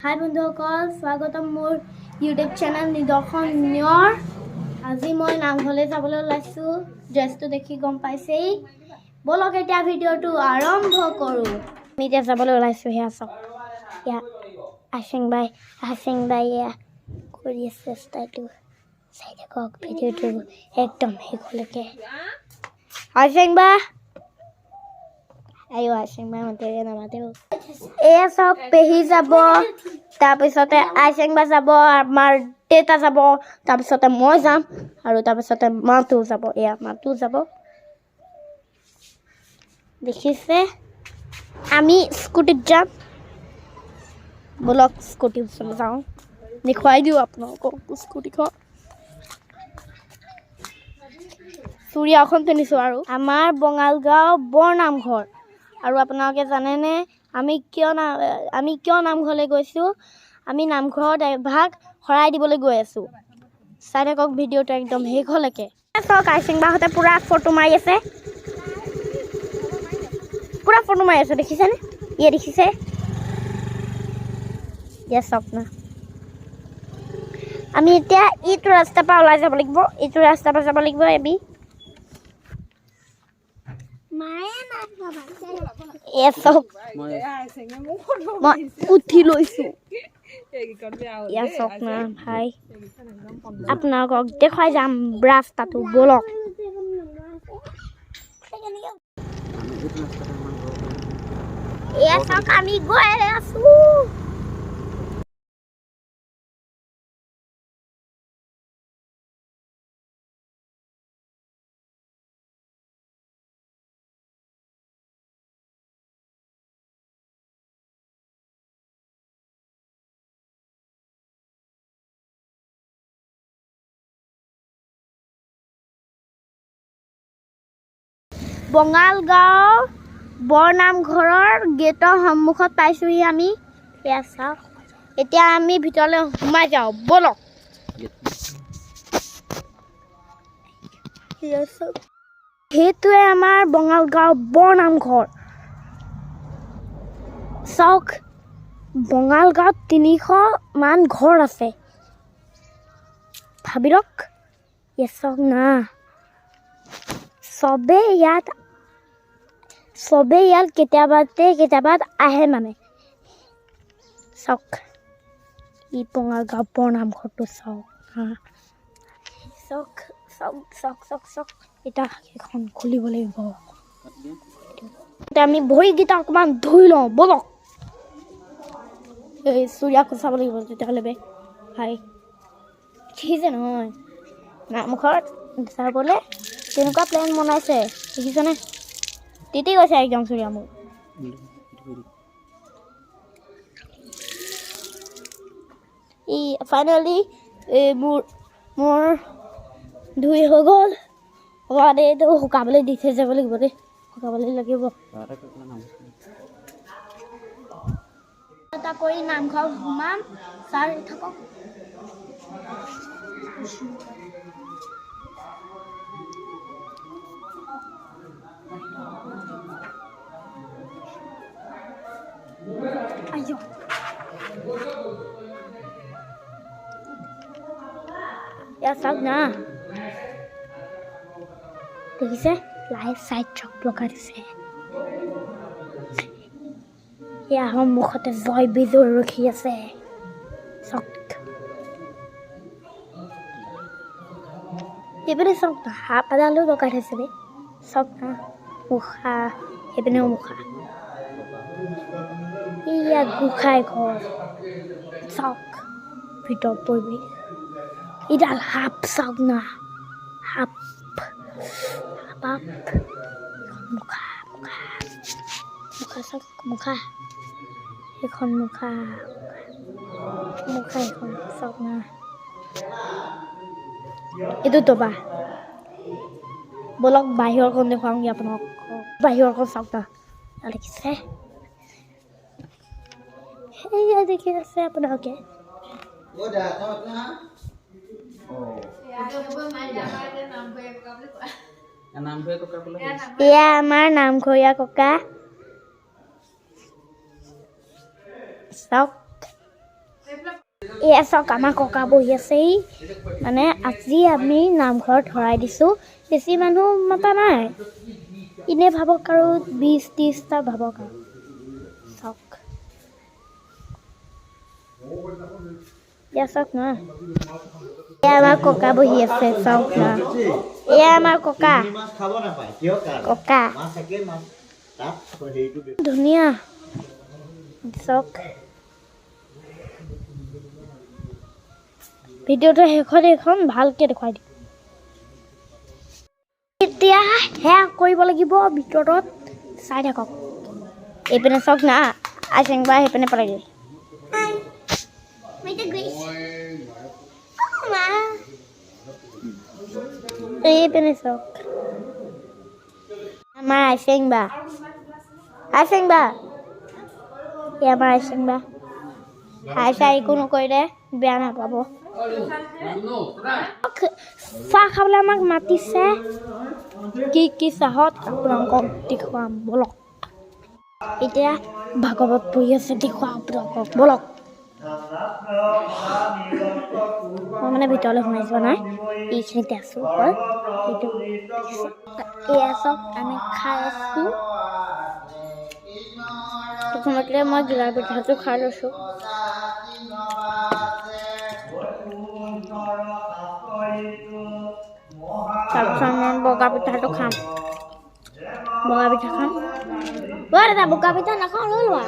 हाय बंधुসকল स्वागतम मोर YouTube channel निदर्शन near আজি মই নামঘৰলৈ যাবলৈ ওলাইছো ড্ৰেছটো দেখি গম পাইছেই বলক এতিয়া ভিডিওটো আৰম্ভ কৰো আমি এতিয়া যাবলৈ ওলাইছো হেয়া সব ইয়া আশিং বাই ইয়া কৰি আছে ষ্টাইলটো চাই থাকক ভিডিওটো একদম হেকলৈকে আশিং বা আইও আশিং বা মতে নামাতেও এয়া সব পেহি যাব তাৰপিছতে আশিং বা যাব আমাৰ দেতা যাব তাৰপিছতে মই যাম আৰু তাৰপিছতে মাতো যাব এয়া মাতো যাব দেখিছে আমি স্কুটিত যাম বলক স্কুটি চলাই যাওঁ দেখুৱাই দিওঁ আপোনালোকক স্কুটিখন চুৰিয়াখন পিন্ধিছোঁ আৰু আমাৰ বঙালগাঁও বৰ নামঘৰ আৰু আপোনালোকে জানেনে আমি কিয় নামঘৰলৈ গৈছোঁ আমি নামঘৰত এভাগ শৰাই দিবলৈ গৈ আছোঁ চাই থাকক ভিডিঅ'টো একদম শেষলৈকে চাওক আইচিং বাহঁতে পূৰা ফটো মাৰি আছে দেখিছেনে ইয়ে দেখিছে ইয়ে চাওক না আমি এতিয়া এইটো ৰাস্তাৰ পৰা ওলাই যাব লাগিব আমি উঠি লৈছো ইয়া চাওক না ভাই আপোনালোকক দেখুৱাই যাম ৰাস্তাটো বলক এয়া চাওক আমি গৈ আছো বঙালগাঁও বৰনামঘৰৰ গেটৰ সন্মুখত পাইছোঁহি আমি এয়া চাওক এতিয়া আমি ভিতৰলৈ সোমাই যাওঁ বলক সেইটোৱে আমাৰ বঙালগাঁও বৰনামঘৰ চাওক বঙালগাঁৱত 300 মান ঘৰ আছে ভাবি লওক এয়া চাওক না চবেই ইয়াত কেতিয়াবা আহে মানে চাওক ই বঙালগাঁও বৰনামঘৰটো চাওক এতিয়া সেইখন খুলিব লাগিব এতিয়া আমি ভৰিকেইটা অকণমান ধুই লওঁ বলক এই চুৰিয়াখন চাব লাগিব তেতিয়াহ'লে ভাই দেখিছে নহয় নামঘৰত চাবলৈ তেনেকুৱা প্লেন বনাইছে দেখিছেনে তিতি গৈছে একদম চুৰিয়া মোৰ ফাইনেলি মোৰ ধুই হৈ গ'ল এইটো শুকাবলৈ দি থৈ যাব লাগিব দেই শুকাবলৈ লাগিব এটা কৰি নামঘৰ সোমাম চাই থাকক Ayo. Ya চাওক না দেখিছে লাইভ সাইড চক লগাই দিছে ইয়াৰ সন্মুখতে জয় বিজয় ৰখি আছে চাওক এইপিনে চাওক না হাপ এডালো লগাই থৈছে বে চাওক না মুখা এইপিনেও মুখা ইয়া গোসাঁই ঘৰ চাওক ভিতৰত পৰিৱেশ ইডাল সাপ চাওক না সাপ মুখা চাওক মুখা এখন মুখা এখন চাওক না এইটো দবা বলক বাহিৰখন দেখুৱাওঁগৈ আপোনাক বাহিৰখন চাওক না দেখিছে সেয়া দেখি আছে আপোনালোকে এয়া আমাৰ নামঘৰীয়া ককা চাওক এয়া চাওক আমাৰ ককা বহি আছে মানে আজি আমি নামঘৰত ধৰাই দিছোঁ বেছি মানুহ মতা নাই ইনে ভাবক আৰু 20-30টা ভাবক আৰু চাওক এয়া চাওক না এয়া আমাৰ ককা বহি আছে চাওক না এয়া আমাৰ ককা ককা ধুনীয়া চাওক ভিডিঅ'টো শেষত এখন ভালকৈ দেখুৱাই দিম এতিয়া সেয়া কৰিব লাগিব ভিতৰত চাই থাকক এইপিনে চাওক না আইচেংবা সেইপিনে পালেগৈ এইপিনে চাওক আমাৰ আইচেংবা এই আমাৰ আইচেংবা হাই চাই একো নকৰিলে বেয়া নাপাব চাহ খাবলৈ আমাক মাতিছে কি চাহত আপোনালোকক দেখুৱাম বলক এতিয়া ভাগৱত পঢ়ি আছে দেখুৱাম আপোনালোকক বলক মই মানে ভিতৰলৈ সোমাই যোৱা নাই এইখিনিতে আছোঁ সেইটো এয়া চাওক আমি খাই আছোঁ প্ৰথমতে মই জিলাৰ পিঠাটো খাই লৈছোঁ তাৰপিছত মই বগা পিঠাটো খাম বগা পিঠা খাম দাদা বগা পিঠা নাখাওঁ লৈ লোৱা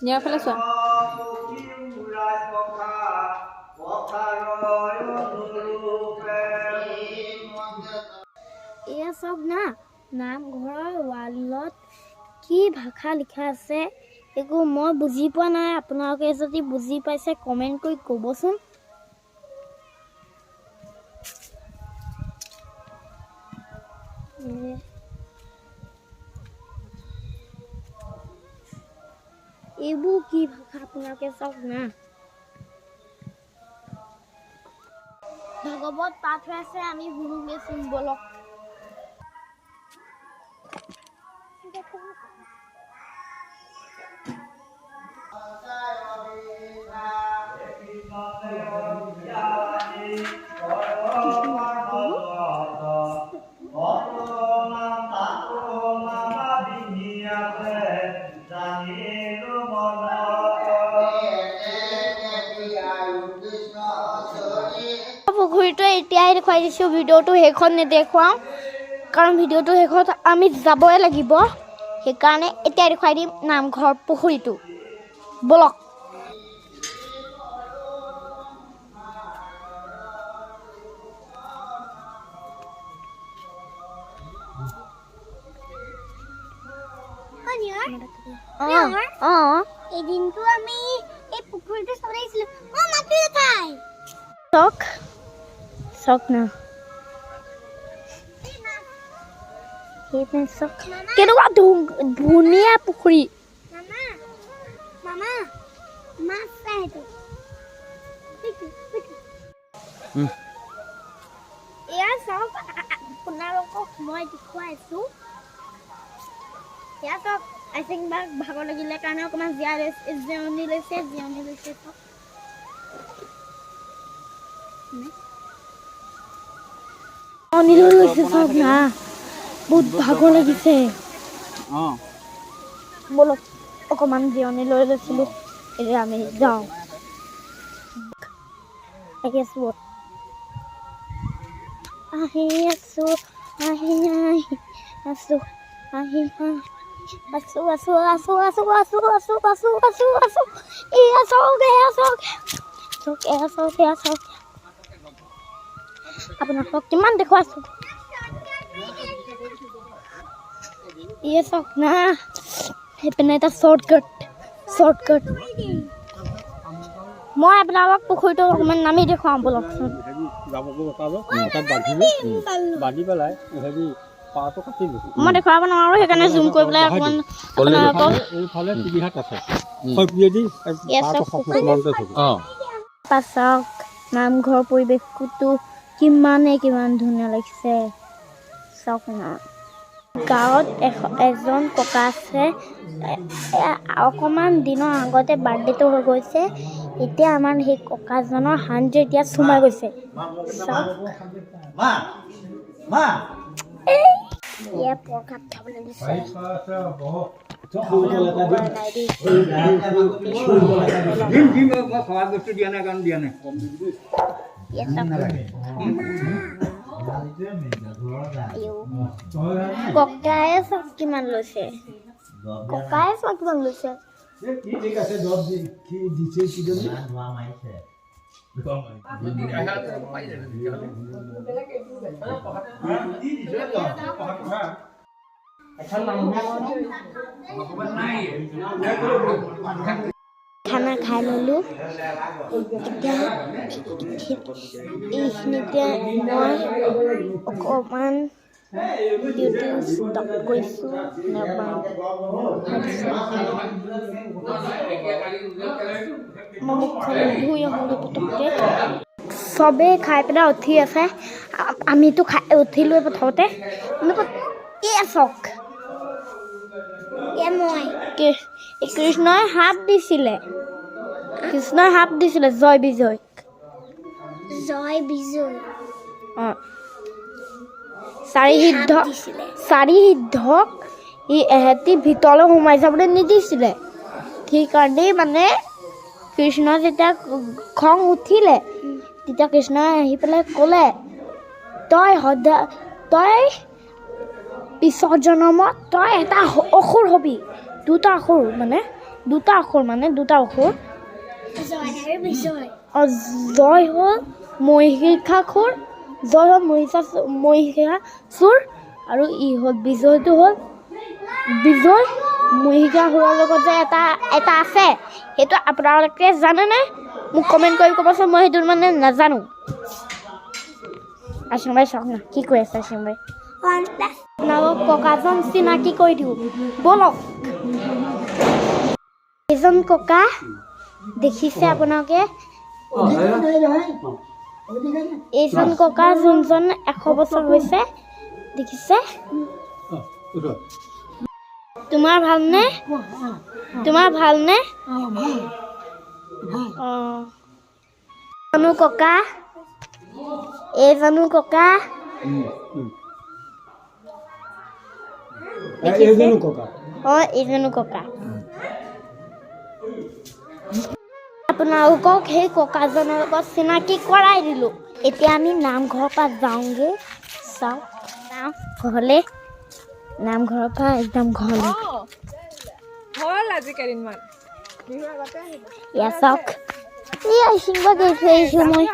Nhà phải là sao? এয়া চাওক না নামঘৰৰ ৱালত কি ভাষা লিখা আছে একো মই বুজি পোৱা নাই আপোনালোকে যদি বুজি পাইছে কমেণ্ট কৰি ক'বচোন এইবোৰ কি ভাষা আপোনালোকে চাওক না ভাগৱত পাঠ হৈ আছে আমি শুনোগেচোন বলক পুখুৰীটো এতিয়াই দেখুৱাই দিছোঁ ভিডিঅ'টো শেষত নেদেখুৱাওঁ কাৰণ ভিডিঅ'টো শেষত আমি যাবই লাগিব সেইকাৰণে এতিয়াই দেখুৱাই দিম নামঘৰ পুখুৰীটো বলক এদিনটো আমি এই পুখুৰীটো চলাইছিলোঁ মাটি ঠাই চক না কেনেকুৱা ধুনীয়া পুখুৰী এয়া চাওক আপোনালোকক মই দেখুৱাইছোঁ এয়া চাওক আইচেংবাক ভাগৰ লাগিলে কাৰণে অকণমান জিৰণি লৈছে চাওক চাওক না বহুত ভাগৰ লাগিছে বলক অকণমান জিৰণি লৈ লৈছিলোঁ এতিয়া আমি যাওঁ আহি আছোঁ আছো আছো আছো আছো আছো আছো আছো আছো আছো এয়া চাওক আপোনালোকক কিমান দেখুৱাইছো এয়া চাওক না সেইপিনে এটা শ্বৰ্টকাট মই আপোনালোকক পুখুৰীটো অকণমান নামি দেখুৱাম বলকচোন মই দেখুৱাব নোৱাৰোঁ সেইকাৰণে জুম কৰি পেলাই অকণমান চাওক নামঘৰৰ পৰিৱেশটো কিমান ধুনীয়া লাগিছে চাওক না গাঁৱত এজন ককা আছে অকণমান দিনৰ আগতে বাৰ্থডেটো হৈ গৈছে এতিয়া আমাৰ সেই ককাজনৰ 100 ইয়াত সোমাই গৈছে চাওক প্ৰসাদ খাবলৈ দিছে ককাই চাওক কিমান লৈছে খানা খাই ললো এতিয়া এইখিনিতে মই অকণমান ইউটিউব ষ্টপ কৰিছোঁ মই মুখখন ধুই আহোঁগৈ পটককৈ চবেই খাই পেলাই উঠি আছে আমিতো খাই উঠিলোঁ প্ৰথমতে চাওক কৃষ্ণই হাত দিছিলে জয় বিজয় অঁ চাৰি সিদ্ধক এহেঁতি ভিতৰলৈ সোমাই যাবলৈ নিদিছিলে সেইকাৰণেই মানে কৃষ্ণ যেতিয়া খং উঠিলে তেতিয়া কৃষ্ণই আহি পেলাই ক'লে তই পিছৰ জনমত তই এটা অসুৰ হ'বি দুটা অসুৰ জয় হ'ল মহিষাসুৰ মহিষাসুৰ আৰু ই হ'ল বিজয়টো হ'ল বিজয় মহিষাসুৰৰ লগত যে এটা আছে সেইটো আপোনালোকে জানেনে মোক কমেণ্ট কৰি ক'বচোন মই সেইটো মানে নাজানো আশীৰ্বাদ চাওক না কি কৈ আছে আশীৰ্বাদ আপোনালোক ককাজন চিনাকি কৰি দিওঁ ব'লক এজন ককা দেখিছে আপোনালোকে এইজন ককা যোনজন 100 বছৰ হৈছে দেখিছে তোমাৰ ভালনে এইজনো ককা এইজনো ককা আপোনালোকক সেই ককাজনৰ লগত চিনাকি কৰাই দিলোঁ এতিয়া আমি নামঘৰৰ পৰা যাওঁগৈ চাওক ঘৰলৈ নামঘৰৰ পৰা একদম ঘৰলৈ চাওক এই আহিছোঁ মই